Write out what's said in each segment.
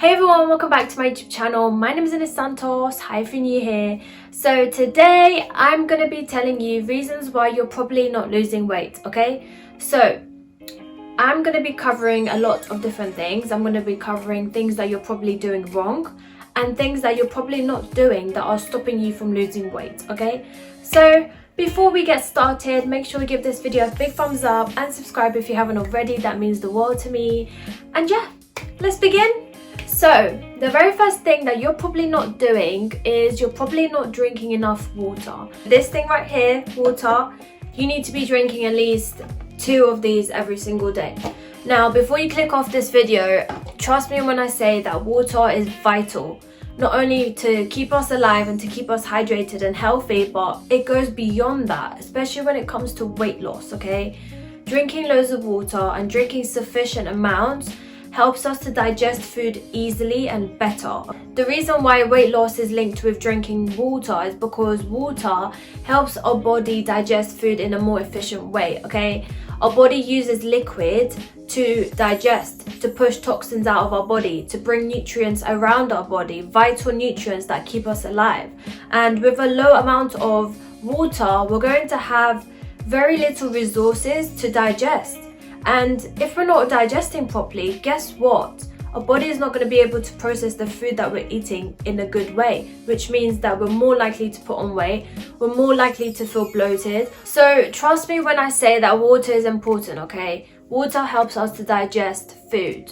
Hey everyone, welcome back to my YouTube channel. My name is Ines Santos. Hi if you're new here. So today I'm going to be telling you reasons why you're probably not losing weight, okay? So I'm going to be covering a lot of different things. I'm going to be covering things that you're probably doing wrong and things that you're probably not doing that are stopping you from losing weight, okay? So before we get started, make sure you give this video a big thumbs up and subscribe if you haven't already. That means the world to me. And yeah, let's begin. So the very first thing that you're probably not doing is you're probably not drinking enough water. This thing right here, water, you need to be drinking at least 2 of these every single day. Now, before you click off this video, trust me when I say that water is vital, not only to keep us alive and to keep us hydrated and healthy, but it goes beyond that, especially when it comes to weight loss, okay? Drinking loads of water and drinking sufficient amounts helps us to digest food easily and better. The reason why weight loss is linked with drinking water is because water helps our body digest food in a more efficient way, okay? Our body uses liquid to digest, to push toxins out of our body, to bring nutrients around our body, vital nutrients that keep us alive. And with a low amount of water, we're going to have very little resources to digest. And if we're not digesting properly, guess what? Our body is not going to be able to process the food that we're eating in a good way, which means that we're more likely to put on weight, we're more likely to feel bloated. So trust me when I say that water is important, okay? Water helps us to digest food.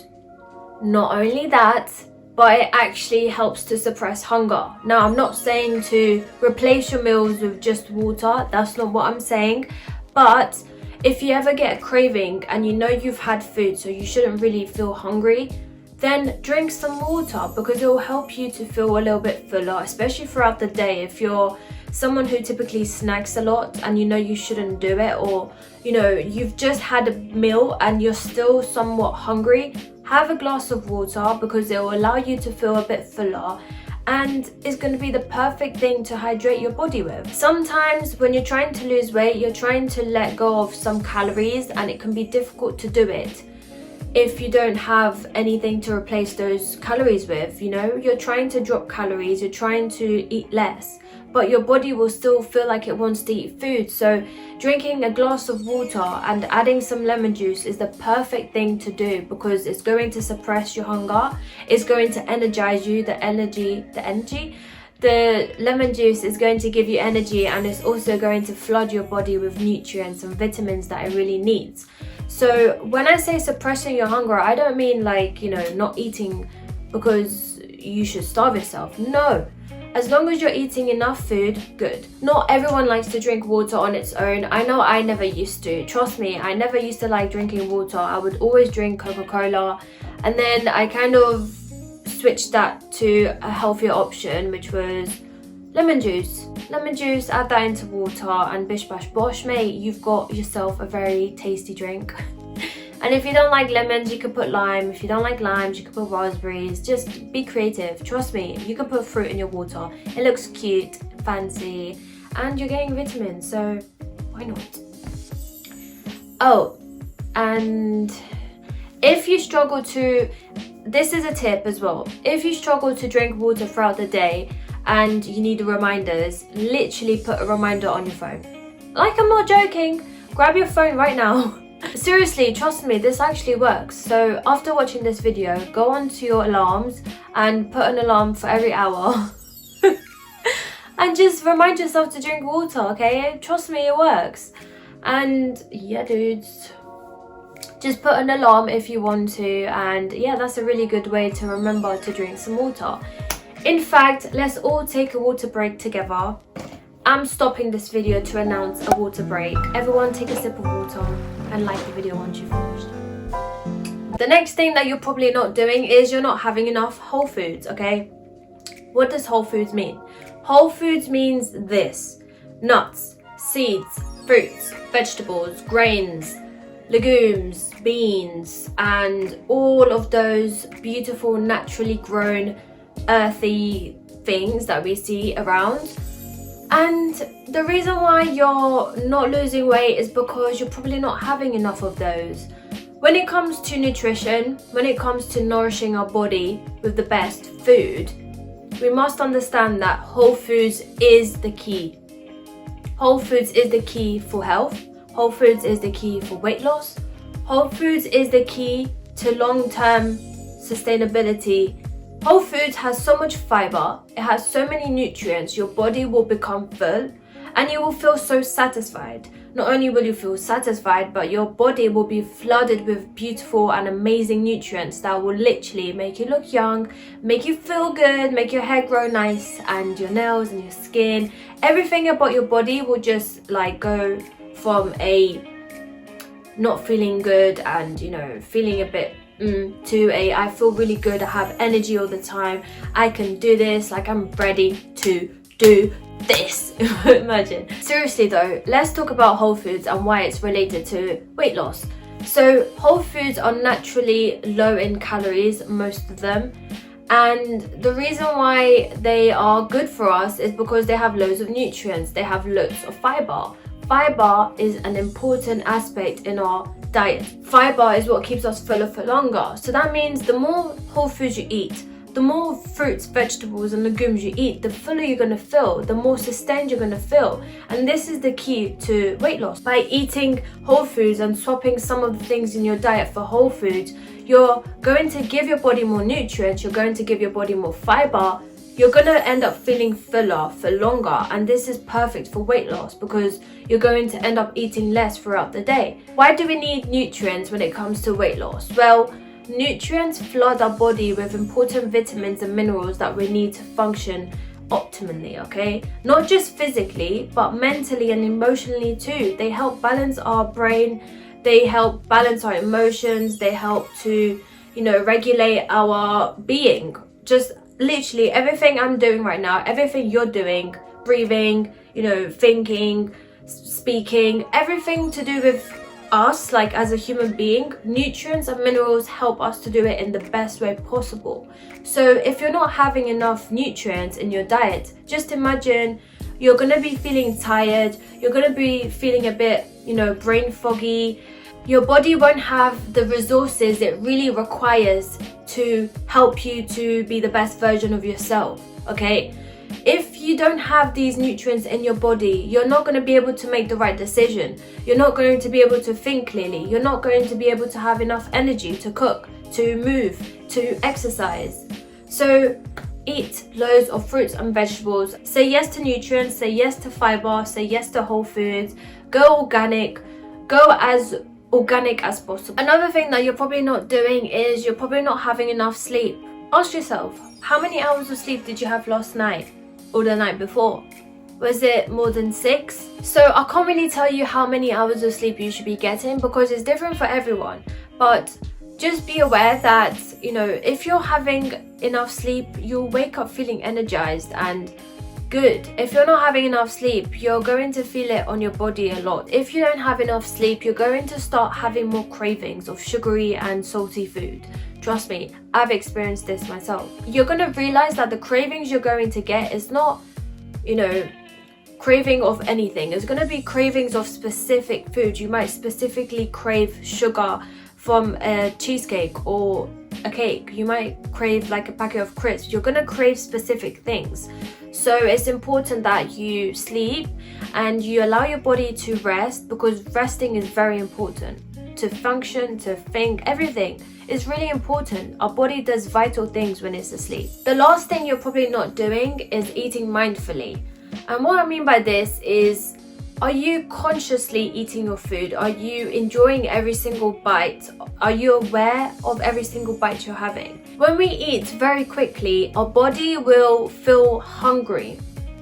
Not only that, but it actually helps to suppress hunger. Now, I'm not saying to replace your meals with just water, that's not what I'm saying, but if you ever get a craving and you know you've had food so you shouldn't really feel hungry, then drink some water because it will help you to feel a little bit fuller, especially throughout the day. If you're someone who typically snacks a lot and you know you shouldn't do it, or you know you've just had a meal and you're still somewhat hungry, have a glass of water because it will allow you to feel a bit fuller and it's going to be the perfect thing to hydrate your body with. Sometimes when you're trying to lose weight, you're trying to let go of some calories and it can be difficult to do it if you don't have anything to replace those calories with. You know, you're trying to drop calories, you're trying to eat less, but your body will still feel like it wants to eat food. So drinking a glass of water and adding some lemon juice is the perfect thing to do because it's going to suppress your hunger, it's going to energize you, the lemon juice is going to give you energy, and it's also going to flood your body with nutrients and vitamins that it really needs. So when I say suppressing your hunger, I don't mean like, you know, not eating because you should starve yourself. No. As long as you're eating enough food, good. Not everyone likes to drink water on its own. I know I never used to. Trust me, I never used to like drinking water. I would always drink Coca-Cola. And then I kind of switched that to a healthier option, which was lemon juice. Lemon juice, add that into water and bish bash bosh, mate, you've got yourself a very tasty drink. And if you don't like lemons, you can put lime. If you don't like limes, you can put raspberries. Just be creative. Trust me, you can put fruit in your water. It looks cute, fancy, and you're getting vitamins, so why not? Oh, and if you struggle to, this is a tip as well. If you struggle to drink water throughout the day and you need reminders, literally put a reminder on your phone. Like, I'm not joking. Grab your phone right now. Seriously, trust me, this actually works. So after watching this video, go onto your alarms and put an alarm for every hour and just remind yourself to drink water, okay? Trust me, it works. And yeah, dudes, just put an alarm if you want to, and yeah, that's a really good way to remember to drink some water. In fact, let's all take a water break together. I'm stopping this video to announce a water break. Everyone take a sip of water and like the video once you've finished. The next thing that you're probably not doing is you're not having enough whole foods, okay? What does whole foods mean? Whole foods means this: nuts, seeds, fruits, vegetables, grains, legumes, beans, and all of those beautiful naturally grown earthy things that we see around. And the reason why you're not losing weight is because you're probably not having enough of those. when it comes to nutrition, when it comes to nourishing our body with the best food, we must understand that whole foods is the key. Whole foods is the key for health. Whole foods is the key for weight loss. Whole foods is the key to long-term sustainability. Whole foods has so much fiber, it has so many nutrients, your body will become full and you will feel so satisfied. Not only will you feel satisfied, but your body will be flooded with beautiful and amazing nutrients that will literally make you look young, make you feel good, make your hair grow nice, and your nails and your skin. Everything about your body will just like go from a not feeling good and, you know, feeling a bit to a I feel really good, I have energy all the time, I can do this, like I'm ready to do this. Imagine. Seriously though, let's talk about whole foods and why it's related to weight loss. So whole foods are naturally low in calories, most of them, and the reason why they are good for us is because they have loads of nutrients, they have loads of fiber. Fiber is an important aspect in our diet. Fiber is what keeps us fuller for longer. So that means the more whole foods you eat, the more fruits, vegetables and legumes you eat, the fuller you're going to feel, the more sustained you're going to feel. And this is the key to weight loss. By eating whole foods and swapping some of the things in your diet for whole foods, you're going to give your body more nutrients, you're going to give your body more fiber, you're going to end up feeling fuller for longer, and this is perfect for weight loss because you're going to end up eating less throughout the day. Why do we need nutrients when it comes to weight loss? Well, nutrients flood our body with important vitamins and minerals that we need to function optimally, okay? Not just physically, but mentally and emotionally too. They help balance our brain, they help balance our emotions, they help to, you know, regulate our being. Just literally everything I'm doing right now, everything you're doing, breathing, you know, thinking, speaking, everything to do with us, like as a human being, nutrients and minerals help us to do it in the best way possible. So if you're not having enough nutrients in your diet, just imagine you're going to be feeling tired, you're going to be feeling a bit, you know, brain foggy. Your body won't have the resources it really requires to help you to be the best version of yourself, okay? If you don't have these nutrients in your body, you're not going to be able to make the right decision. You're not going to be able to think clearly. You're not going to be able to have enough energy to cook, to move, to exercise. So eat loads of fruits and vegetables. Say yes to nutrients, say yes to fiber, say yes to whole foods. Go organic, go as organic as possible. Another thing that you're probably not doing is you're probably not having enough sleep. Ask yourself, how many hours of sleep did you have last night or the night before? Was it more than 6? So I can't really tell you how many hours of sleep you should be getting because it's different for everyone. But just be aware that, you know, if you're having enough sleep, you'll wake up feeling energized and good. If you're not having enough sleep, you're going to feel it on your body a lot. If you don't have enough sleep, you're going to start having more cravings of sugary and salty food. Trust me, I've experienced this myself. You're going to realize that the cravings you're going to get is not, you know, craving of anything. It's going to be cravings of specific food. You might specifically crave sugar from a cheesecake or a cake. You might crave like a packet of crisps. You're going to crave specific things. So it's important that you sleep and you allow your body to rest, because resting is very important to function, to think, everything is really important. Our body does vital things when it's asleep. The last thing you're probably not doing is eating mindfully. And what I mean by this is, are you consciously eating your food? Are you enjoying every single bite? Are you aware of every single bite you're having? When we eat very quickly, our body will feel hungry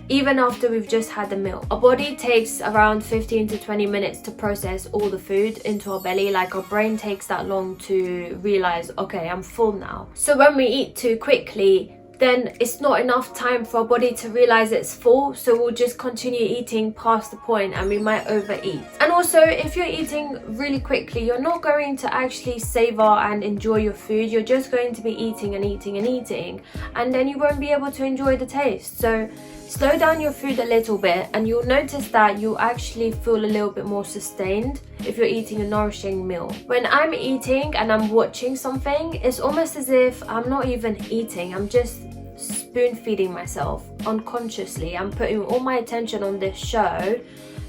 even after we've just had the meal. Our body takes around 15 to 20 minutes to process all the food into our belly. Like our brain takes that long to realize, okay, I'm full now. So when we eat too quickly, then it's not enough time for our body to realize it's full, so we'll just continue eating past the point and we might overeat. And also, if you're eating really quickly, you're not going to actually savor and enjoy your food. You're just going to be eating and eating and eating, and then you won't be able to enjoy the taste. So slow down your food a little bit and you'll notice that you'll actually feel a little bit more sustained. if you're eating a nourishing meal. When I'm eating and I'm watching something, it's almost as if I'm not even eating, I'm just spoon feeding myself unconsciously. I'm putting all my attention on this show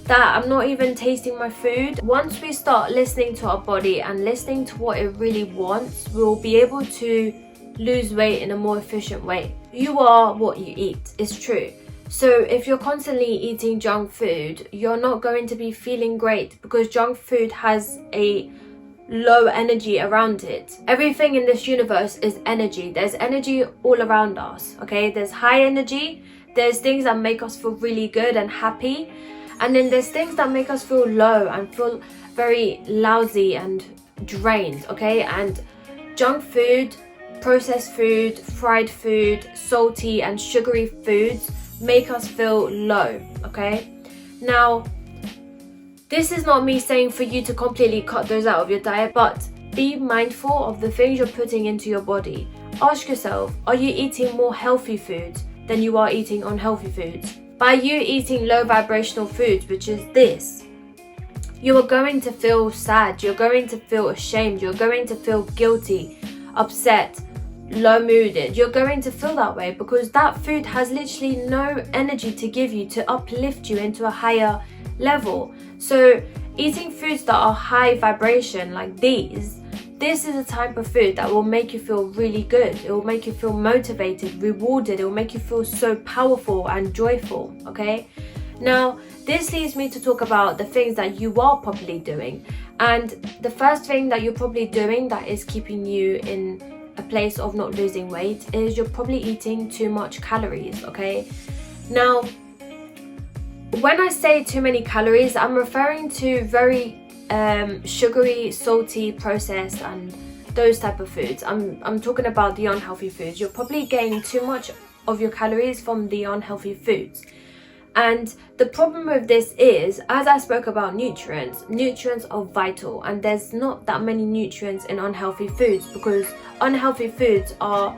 that I'm not even tasting my food. Once we start listening to our body and listening to what it really wants, we'll be able to lose weight in a more efficient way. You are what you eat, it's true. So if you're constantly eating junk food, you're not going to be feeling great, because junk food has a low energy around it. Everything in this universe is energy. There's energy all around us, okay? There's high energy, there's things that make us feel really good and happy, and then there's things that make us feel low and feel very lousy and drained, okay? And junk food, processed food, fried food, salty and sugary foods make us feel low, okay? Now, this is not me saying for you to completely cut those out of your diet, but be mindful of the things you're putting into your body. Ask yourself, are you eating more healthy foods than you are eating unhealthy foods? By you eating low vibrational foods, which is this, you are going to feel sad, you're going to feel ashamed, you're going to feel guilty, upset, low-mooded. You're going to feel that way because that food has literally no energy to give you to uplift you into a higher level. So eating foods that are high vibration like this is a type of food that will make you feel really good. It will make you feel motivated, rewarded. It will make you feel so powerful and joyful, okay? Now, this leads me to talk about the things that you are probably doing. And the first thing that you're probably doing that is keeping you in a place of not losing weight is you're probably eating too much calories, okay? Now, when I say too many calories, I'm referring to very sugary, salty, processed and those type of foods. I'm talking about the unhealthy foods. You're probably getting too much of your calories from the unhealthy foods. And the problem with this is, as I spoke about nutrients are vital, and there's not that many nutrients in unhealthy foods because unhealthy foods are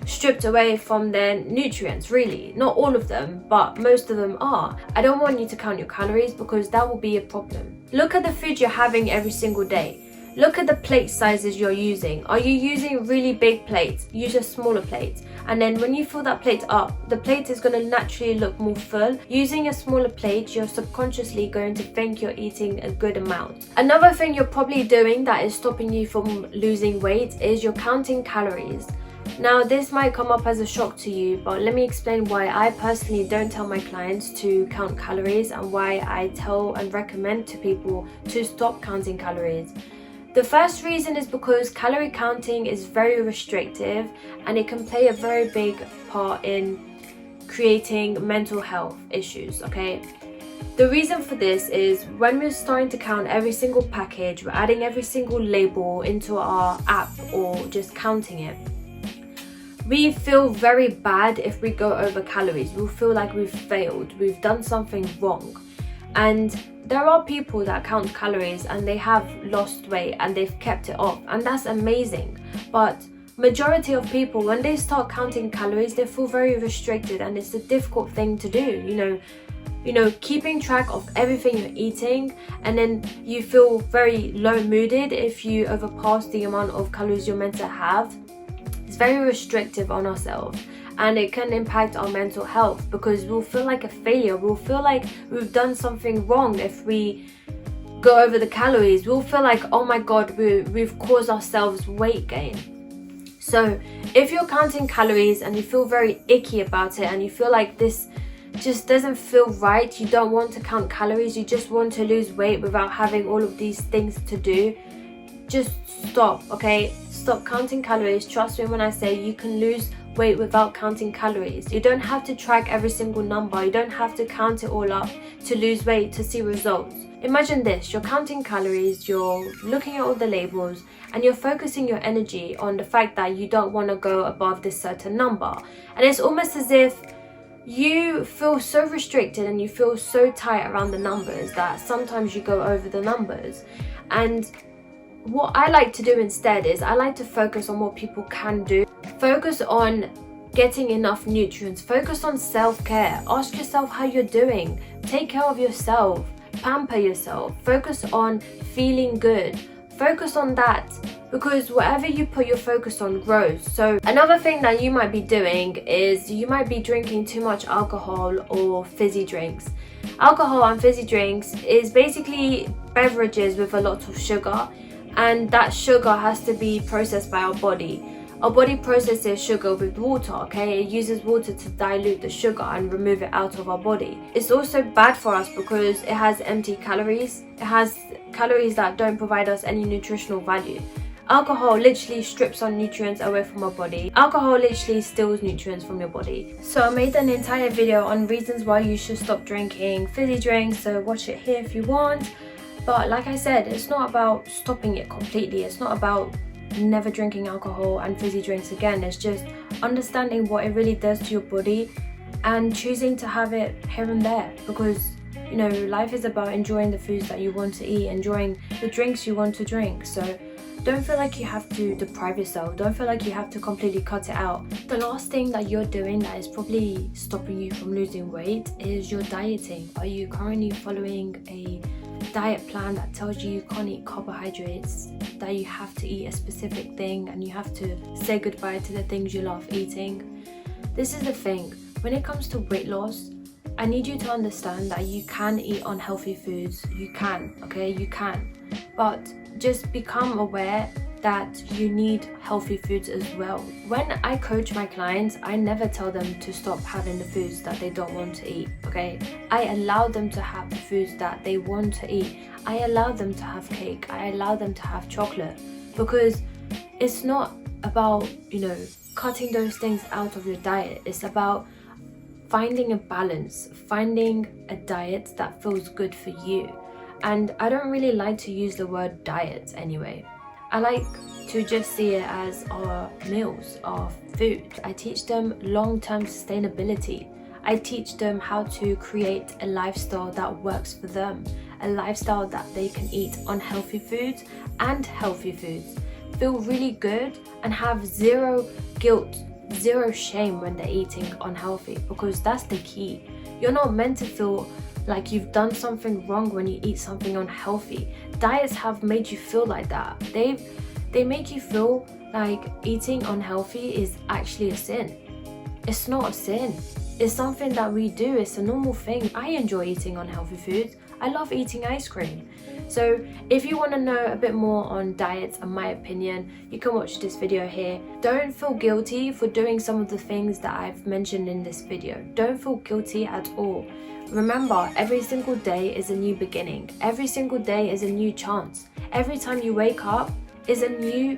stripped away from their nutrients, really. Not all of them, but most of them are. I don't want you to count your calories because that will be a problem. Look at the food you're having every single day. Look at the plate sizes you're using. Are you using really big plates? Use a smaller plate. And then when you fill that plate up, the plate is going to naturally look more full. Using a smaller plate, you're subconsciously going to think you're eating a good amount. Another thing you're probably doing that is stopping you from losing weight is you're counting calories. Now, this might come up as a shock to you, but let me explain why I personally don't tell my clients to count calories and why I tell and recommend to people to stop counting calories. The first reason is because calorie counting is very restrictive and it can play a very big part in creating mental health issues, okay? The reason for this is when we're starting to count every single package, we're adding every single label into our app or just counting it. We feel very bad if we go over calories. We'll feel like we've failed, we've done something wrong. And there are people that count calories and they have lost weight and they've kept it off, and that's amazing. But majority of people, when they start counting calories, they feel very restricted and it's a difficult thing to do, you know, keeping track of everything you're eating, and then you feel very low-mooded if you overpass the amount of calories you're meant to have. It's very restrictive on ourselves, and it can impact our mental health because we'll feel like a failure. We'll feel like we've done something wrong if we go over the calories. We'll feel like, oh my god, we've caused ourselves weight gain. So if you're counting calories and you feel very icky about it and you feel like this just doesn't feel right, you don't want to count calories, you just want to lose weight without having all of these things to do, just stop, okay? Stop counting calories. Trust me when I say you can lose weight without counting calories. You don't have to track every single number. You don't have to count it all up to lose weight, to see results. Imagine this, you're counting calories, you're looking at all the labels, and you're focusing your energy on the fact that you don't want to go above this certain number. And it's almost as if you feel so restricted and you feel so tight around the numbers that sometimes you go over the numbers. And what I like to do instead is I like to focus on what people can do. Focus on getting enough nutrients. Focus on self-care. Ask yourself how you're doing. Take care of yourself. Pamper yourself. Focus on feeling good. Focus on that, because whatever you put your focus on grows. So another thing that you might be doing is you might be drinking too much alcohol or fizzy drinks. Alcohol and fizzy drinks is basically beverages with a lot of sugar, and that sugar has to be processed by our body. Our body processes sugar with water, okay? It uses water to dilute the sugar and remove it out of our body. It's also bad for us because it has empty calories. It has calories that don't provide us any nutritional value. Alcohol literally strips our nutrients away from our body. Alcohol literally steals nutrients from your body. So I made an entire video on reasons why you should stop drinking fizzy drinks, so watch it here if you want. But like I said, it's not about stopping it completely. It's not about never drinking alcohol and fizzy drinks again. It's just understanding what it really does to your body and choosing to have it here and there, because you know, life is about enjoying the foods that you want to eat, enjoying the drinks you want to drink. So don't feel like you have to deprive yourself. Don't feel like you have to completely cut it out. The last thing that you're doing that is probably stopping you from losing weight is your dieting. Are you currently following a diet plan that tells you can't eat carbohydrates, that you have to eat a specific thing and you have to say goodbye to the things you love eating? This is the thing. When it comes to weight loss, I need you to understand that you can eat unhealthy foods. You can, okay? You can. But just become aware that you need healthy foods as well. When I coach my clients, I never tell them to stop having the foods that they don't want to eat, okay? I allow them to have the foods that they want to eat. I allow them to have cake. I allow them to have chocolate, because it's not about, you know, cutting those things out of your diet. It's about finding a balance, finding a diet that feels good for you. And I don't really like to use the word diet anyway. I like to just see it as our meals, our food. I teach them long-term sustainability. I teach them how to create a lifestyle that works for them, a lifestyle that they can eat unhealthy foods and healthy foods, feel really good and have zero guilt, zero shame when they're eating unhealthy, because that's the key. You're not meant to feel like you've done something wrong when you eat something unhealthy. Diets have made you feel like that. They make you feel like eating unhealthy is actually a sin. It's not a sin. It's something that we do. It's a normal thing. I enjoy eating unhealthy foods. I love eating ice cream. So if you want to know a bit more on diets and my opinion, you can watch this video here. Don't feel guilty for doing some of the things that I've mentioned in this video. Don't feel guilty at all. Remember, every single day is a new beginning. Every single day is a new chance. Every time you wake up is a new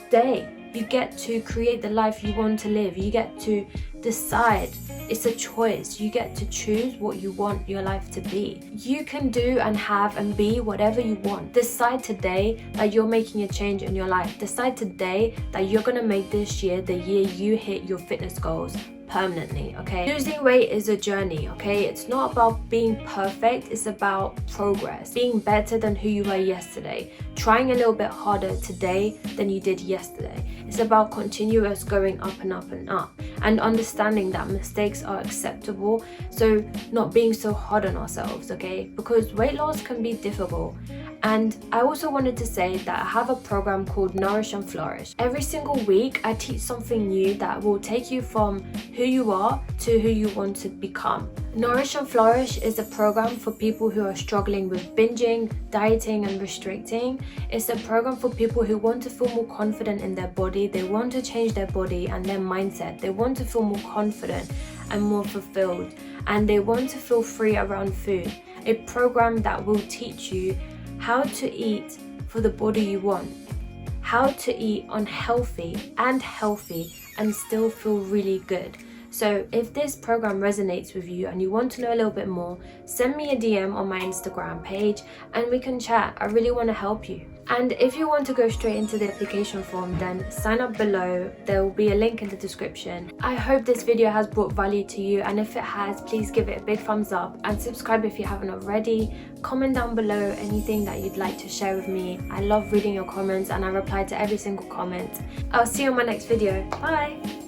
day. You get to create the life you want to live. You get to decide. It's a choice. You get to choose what you want your life to be. You can do and have and be whatever you want. Decide today that you're making a change in your life. Decide today that you're going to make this year the year you hit your fitness goals permanently, okay? Losing weight is a journey, okay? It's not about being perfect, it's about progress, being better than who you were yesterday, trying a little bit harder today than you did yesterday. It's about continuous going up and up and up, and understanding that mistakes are acceptable, so not being so hard on ourselves, okay? Because weight loss can be difficult. And I also wanted to say that I have a program called Nourish and Flourish. Every single week, I teach something new that will take you from who you are to who you want to become. Nourish and Flourish is a program for people who are struggling with binging, dieting and restricting. It's a program for people who want to feel more confident in their body. They want to change their body and their mindset. They want to feel more confident and more fulfilled. And they want to feel free around food. A program that will teach you how to eat for the body you want, how to eat unhealthy and healthy and still feel really good. So if this program resonates with you and you want to know a little bit more, send me a DM on my Instagram page and we can chat. I really want to help you. And if you want to go straight into the application form, then sign up below. There will be a link in the description. I hope this video has brought value to you, and if it has, please give it a big thumbs up and subscribe if you haven't already. Comment down below anything that you'd like to share with me. I love reading your comments and I reply to every single comment. I'll see you on my next video. Bye!